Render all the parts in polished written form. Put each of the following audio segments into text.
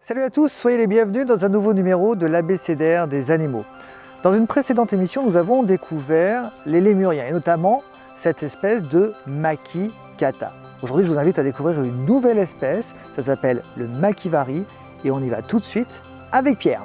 Salut à tous, soyez les bienvenus dans un nouveau numéro de l'ABCDR des animaux. Dans une précédente émission, nous avons découvert les lémuriens et notamment cette espèce de Makikata. Aujourd'hui, je vous invite à découvrir une nouvelle espèce, ça s'appelle le Makivari et on y va tout de suite avec Pierre.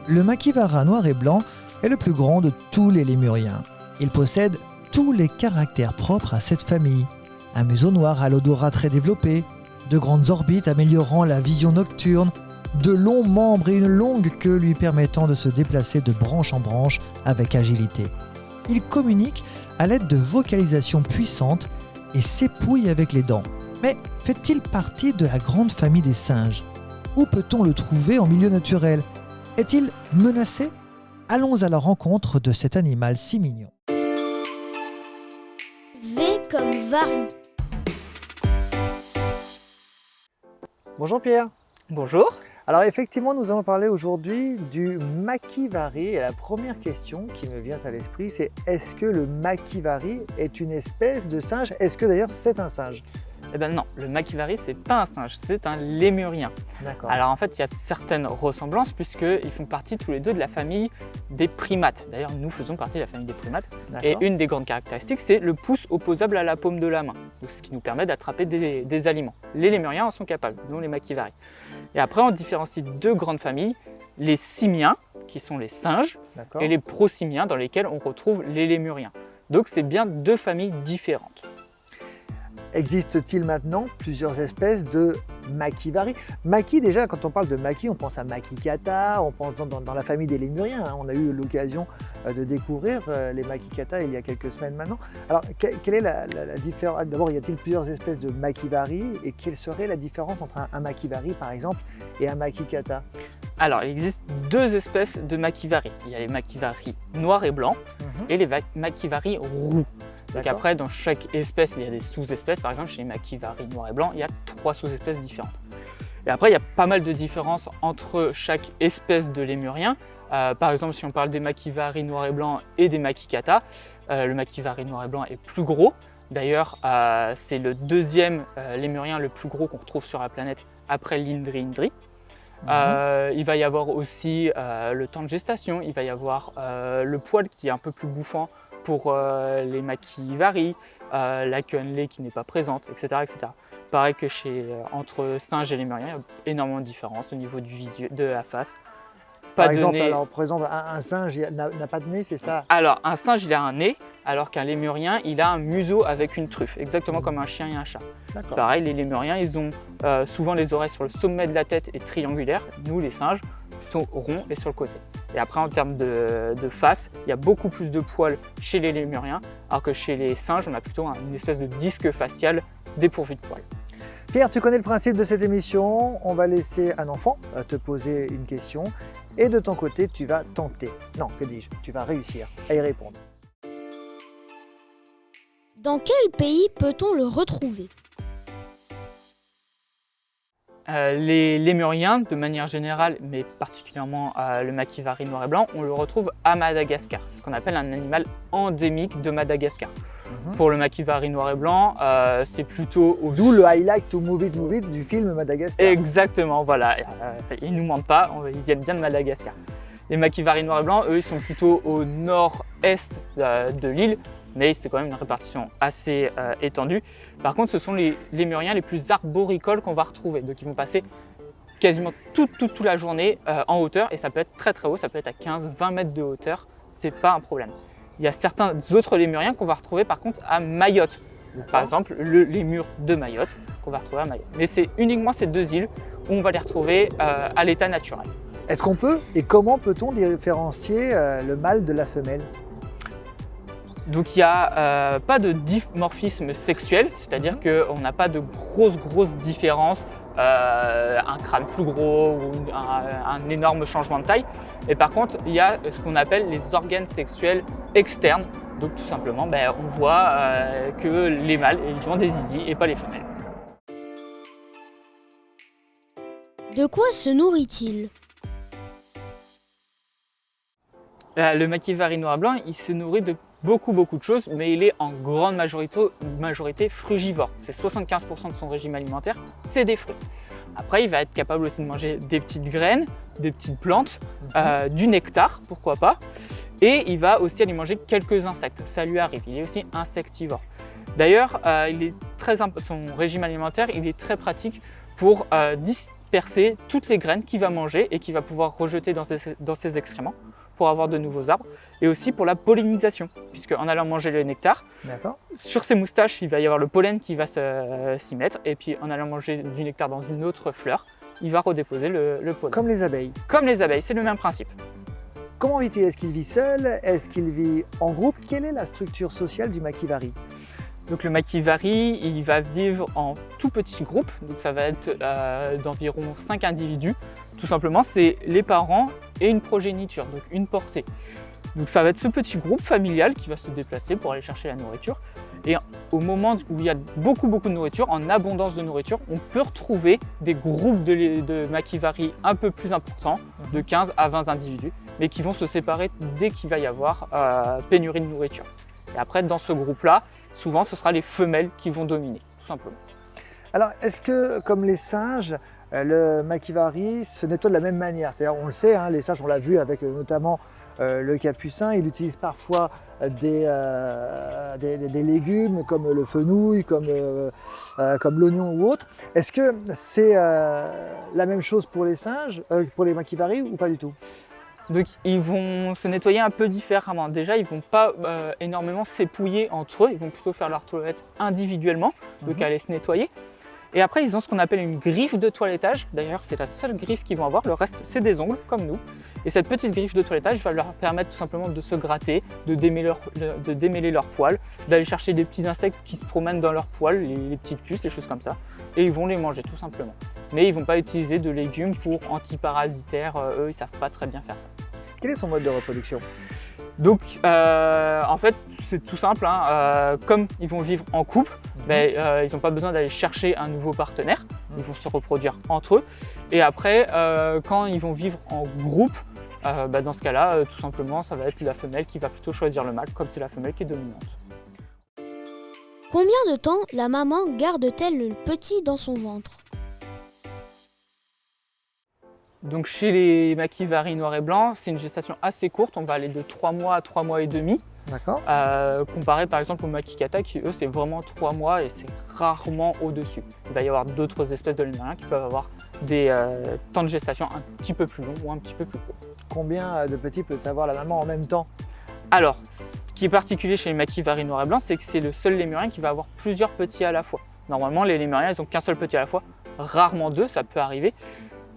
Le Makivara noir et blanc est le plus grand de tous les lémuriens. Il possède tous les caractères propres à cette famille. Un museau noir à l'odorat très développé, de grandes orbites améliorant la vision nocturne, de longs membres et une longue queue lui permettant de se déplacer de branche en branche avec agilité. Il communique à l'aide de vocalisations puissantes et s'épouille avec les dents. Mais fait-il partie de la grande famille des singes? Où peut-on le trouver en milieu naturel? Est-il menacé? Allons à la rencontre de cet animal si mignon. V comme Vari. Bonjour Pierre. Bonjour. Alors effectivement, nous allons parler aujourd'hui du Makivari et la première question qui me vient à l'esprit, c'est est-ce que le Makivari est une espèce de singe? Est-ce que d'ailleurs c'est un singe? Eh ben non, le Makivari c'est pas un singe, c'est un lémurien. D'accord. Alors en fait, il y a certaines ressemblances puisqu'ils font partie tous les deux de la famille des primates. D'ailleurs, nous faisons partie de la famille des primates. Et une des grandes caractéristiques, c'est le pouce opposable à la paume de la main, donc ce qui nous permet d'attraper des aliments. Les lémuriens en sont capables, dont les Makivari. Et après, on différencie deux grandes familles, les simiens, qui sont les singes, et les prosimiens, dans lesquels on retrouve les lémuriens. Donc c'est bien deux familles différentes. Existe-t-il maintenant plusieurs espèces de Makivari? Maki, déjà, quand on parle de Maki, on pense à Makikata, on pense dans la famille des lémuriens. On a eu l'occasion de découvrir les Makikata il y a quelques semaines maintenant. Alors, quelle est la différence? D'abord, y a-t-il plusieurs espèces de Makivari et quelle serait la différence entre un Makivari, par exemple, et un Makikata? Alors, il existe deux espèces de Makivari. Il y a les Makivari noirs et blancs et les Makivari roux. Donc après, dans chaque espèce, il y a des sous-espèces. Par exemple, chez les Makivari noirs et blancs, il y a 3 sous-espèces différentes. Et après, il y a pas mal de différences entre chaque espèce de lémurien. Par exemple, si on parle des Makivari noirs et blancs et des Makikata, le Makivari noir et blanc est plus gros. D'ailleurs, c'est le deuxième lémurien le plus gros qu'on retrouve sur la planète après l'Indri-Indri. Il va y avoir aussi le temps de gestation, il va y avoir le poil qui est un peu plus bouffant pour les Makivari, la queue annelée qui n'est pas présente, etc., etc. Pareil que entre singes et lémuriens, il y a énormément de différences au niveau du visuel, de la face. Par exemple, un singe n'a pas de nez, c'est ça? Alors, un singe, il a un nez, alors qu'un lémurien, il a un museau avec une truffe, exactement comme un chien et un chat. Pareil, les lémuriens, ils ont souvent les oreilles sur le sommet de la tête et triangulaires. Nous, les singes, plutôt ronds et sur le côté. Et après, en termes de face, il y a beaucoup plus de poils chez les lémuriens, alors que chez les singes, on a plutôt une espèce de disque facial dépourvu de poils. Pierre, tu connais le principe de cette émission. On va laisser un enfant te poser une question et de ton côté, tu vas tenter. Non, que dis-je? Tu vas réussir à y répondre. Dans quel pays peut-on le retrouver? Les lémuriens, de manière générale, mais particulièrement le Makivari noir et blanc, on le retrouve à Madagascar. C'est ce qu'on appelle un animal endémique de Madagascar. Pour le Makivari noir et blanc, c'est plutôt au... D'où le I like to move it du film Madagascar. Exactement, voilà. Ils ne nous mentent pas, ils viennent bien de Madagascar. Les Makivari noir et blanc, eux, ils sont plutôt au nord-est de l'île, mais c'est quand même une répartition assez étendue. Par contre, ce sont les lémuriens les plus arboricoles qu'on va retrouver. Donc ils vont passer quasiment toute la journée en hauteur, et ça peut être très très haut, ça peut être à 15-20 mètres de hauteur, c'est pas un problème. Il y a certains autres lémuriens qu'on va retrouver par contre à Mayotte. Par exemple, le lémur de Mayotte qu'on va retrouver à Mayotte. Mais c'est uniquement ces deux îles où on va les retrouver à l'état naturel. Est-ce qu'on peut et comment peut-on différencier le mâle de la femelle? Donc il n'y a pas de dimorphisme sexuel, c'est-à-dire qu'on n'a pas de grosses différences, un crâne plus gros ou un énorme changement de taille. Et par contre, il y a ce qu'on appelle les organes sexuels externes. Donc tout simplement, on voit que les mâles, ils ont des zizi et pas les femelles. De quoi se nourrit-il? Le Makivari noir et blanc, il se nourrit de beaucoup de choses, mais il est en grande majorité frugivore. C'est 75% de son régime alimentaire, c'est des fruits. Après, il va être capable aussi de manger des petites graines, des petites plantes, du nectar, pourquoi pas. Et il va aussi aller manger quelques insectes, ça lui arrive, il est aussi insectivore. D'ailleurs, son régime alimentaire, il est très pratique pour disperser toutes les graines qu'il va manger et qu'il va pouvoir rejeter dans ses excréments pour avoir de nouveaux arbres, et aussi pour la pollinisation, puisque en allant manger le nectar, sur ses moustaches, il va y avoir le pollen qui va s'y mettre, et puis en allant manger du nectar dans une autre fleur, il va redéposer le pollen. Comme les abeilles. Comme les abeilles, c'est le même principe. Comment vit-il? Est-ce qu'il vit seul? Est-ce qu'il vit en groupe? Quelle est la structure sociale du makivari? Donc le makivari, il va vivre en tout petit groupe, donc ça va être d'environ 5 individus. Tout simplement, c'est les parents et une progéniture, donc une portée. Donc ça va être ce petit groupe familial qui va se déplacer pour aller chercher la nourriture. Et au moment où il y a beaucoup de nourriture, en abondance de nourriture, on peut retrouver des groupes de makivari un peu plus importants, de 15 à 20 individus, mais qui vont se séparer dès qu'il va y avoir pénurie de nourriture. Et après, dans ce groupe-là, souvent, ce sera les femelles qui vont dominer, tout simplement. Alors, est-ce que, comme les singes, le makivari se nettoie de la même manière? C'est-à-dire, on le sait, hein, les singes, on l'a vu avec notamment le capucin, il utilise parfois des légumes comme le fenouil, comme l'oignon ou autre. Est-ce que c'est la même chose pour les singes, pour les makivari ou pas du tout? Donc ils vont se nettoyer un peu différemment. Déjà, ils ne vont pas énormément s'épouiller entre eux, ils vont plutôt faire leur toilette individuellement, donc aller se nettoyer. Et après, ils ont ce qu'on appelle une griffe de toilettage. D'ailleurs, c'est la seule griffe qu'ils vont avoir, le reste, c'est des ongles, comme nous. Et cette petite griffe de toilettage va leur permettre tout simplement de se gratter, de démêler leurs poils, d'aller chercher des petits insectes qui se promènent dans leurs poils, les petites puces, les choses comme ça. Et ils vont les manger, tout simplement. Mais ils ne vont pas utiliser de légumes pour antiparasitaires, eux, ils ne savent pas très bien faire ça. Quel est son mode de reproduction? Donc, en fait, c'est tout simple, hein. Comme ils vont vivre en couple, ils n'ont pas besoin d'aller chercher un nouveau partenaire, ils vont se reproduire entre eux. Et après, quand ils vont vivre en groupe, dans ce cas-là, tout simplement, ça va être la femelle qui va plutôt choisir le mâle, comme c'est la femelle qui est dominante. Combien de temps la maman garde-t-elle le petit dans son ventre? Donc chez les makivari noirs et blancs, c'est une gestation assez courte, on va aller de 3 mois à 3 mois et demi. D'accord. Comparé par exemple aux makikata qui eux c'est vraiment 3 mois et c'est rarement au-dessus. Il va y avoir d'autres espèces de lémuriens qui peuvent avoir des temps de gestation un petit peu plus longs ou un petit peu plus courts. Combien de petits peut avoir la maman en même temps? Alors, ce qui est particulier chez les makivari noirs et blancs, c'est que c'est le seul lémurien qui va avoir plusieurs petits à la fois. Normalement les lémuriens ils n'ont qu'un seul petit à la fois, rarement deux, ça peut arriver.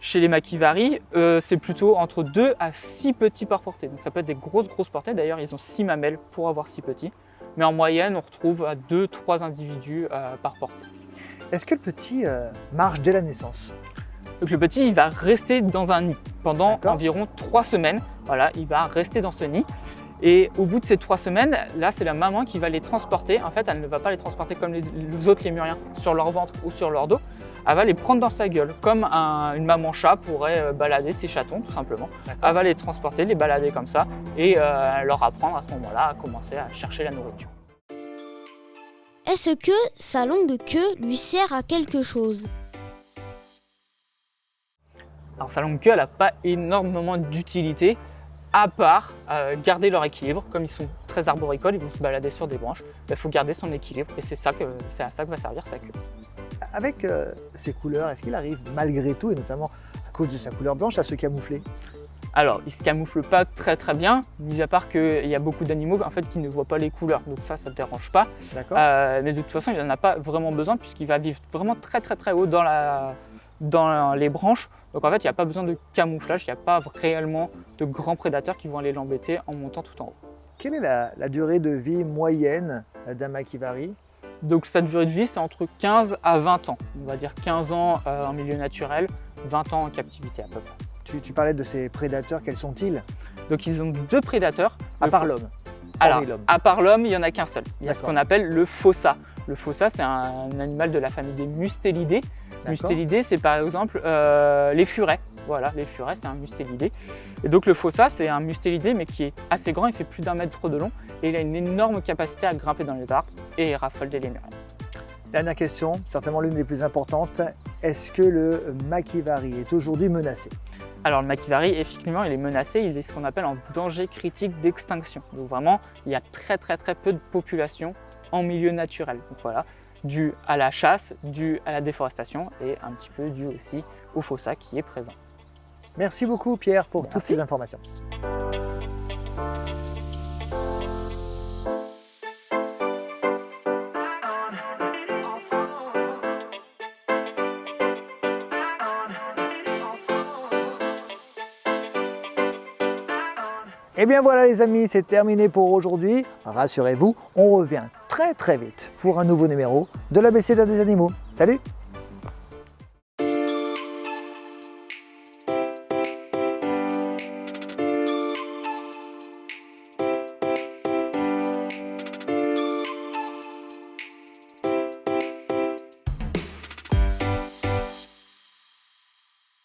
Chez les makivari, c'est plutôt entre 2 à 6 petits par portée. Donc ça peut être des grosses portées. D'ailleurs, ils ont 6 mamelles pour avoir 6 petits. Mais en moyenne, on retrouve à 2-3 individus par portée. Est-ce que le petit marche dès la naissance? Donc le petit, il va rester dans un nid pendant environ 3 semaines. Voilà, il va rester dans ce nid. Et au bout de ces 3 semaines, là, c'est la maman qui va les transporter. En fait, elle ne va pas les transporter comme les autres lémuriens sur leur ventre ou sur leur dos. Elle va les prendre dans sa gueule, comme une maman chat pourrait balader ses chatons, tout simplement. Elle va les transporter, les balader comme ça, et leur apprendre à ce moment-là à commencer à chercher la nourriture. Est-ce que sa longue queue lui sert à quelque chose? Alors sa longue queue, elle n'a pas énormément d'utilité, à part garder leur équilibre. Comme ils sont très arboricoles, ils vont se balader sur des branches. Il faut garder son équilibre, et c'est à ça que va servir sa queue. Avec ses couleurs, est-ce qu'il arrive malgré tout, et notamment à cause de sa couleur blanche, à se camoufler? Alors, il ne se camoufle pas très bien, mis à part qu'il y a beaucoup d'animaux en fait, qui ne voient pas les couleurs, donc ça ne dérange pas. Mais de toute façon, il n'en a pas vraiment besoin puisqu'il va vivre vraiment très haut dans les branches. Donc en fait, il n'y a pas besoin de camouflage, il n'y a pas réellement de grands prédateurs qui vont aller l'embêter en montant tout en haut. Quelle est la durée de vie moyenne d'un makivari? Donc sa durée de vie, c'est entre 15 à 20 ans. On va dire 15 ans en milieu naturel, 20 ans en captivité à peu près. Tu parlais de ces prédateurs, quels sont-ils? Donc ils ont 2 prédateurs. À part l'homme? Alors, à part l'homme, il n'y en a qu'un seul. Il y a ce qu'on appelle le fossa. Le fossa, c'est un animal de la famille des mustélidés. Mustélidés, c'est par exemple les furets. Voilà, les furets, c'est un mustélidé. Et donc le fossa, c'est un mustélidé, mais qui est assez grand, il fait plus d'1 mètre de long, et il a une énorme capacité à grimper dans les arbres et raffole des lémuriens. Dernière question, certainement l'une des plus importantes. est-ce que le maquivari est aujourd'hui menacé? Alors le maquivari, effectivement, il est menacé, il est ce qu'on appelle en danger critique d'extinction. Donc vraiment, il y a très peu de population en milieu naturel. Donc voilà, dû à la chasse, dû à la déforestation et un petit peu dû aussi au fossa qui est présent. Merci beaucoup Pierre pour toutes Merci. ces informations. Et bien voilà les amis, c'est terminé pour aujourd'hui. Rassurez-vous, on revient très vite pour un nouveau numéro de l'ABC des animaux. Salut!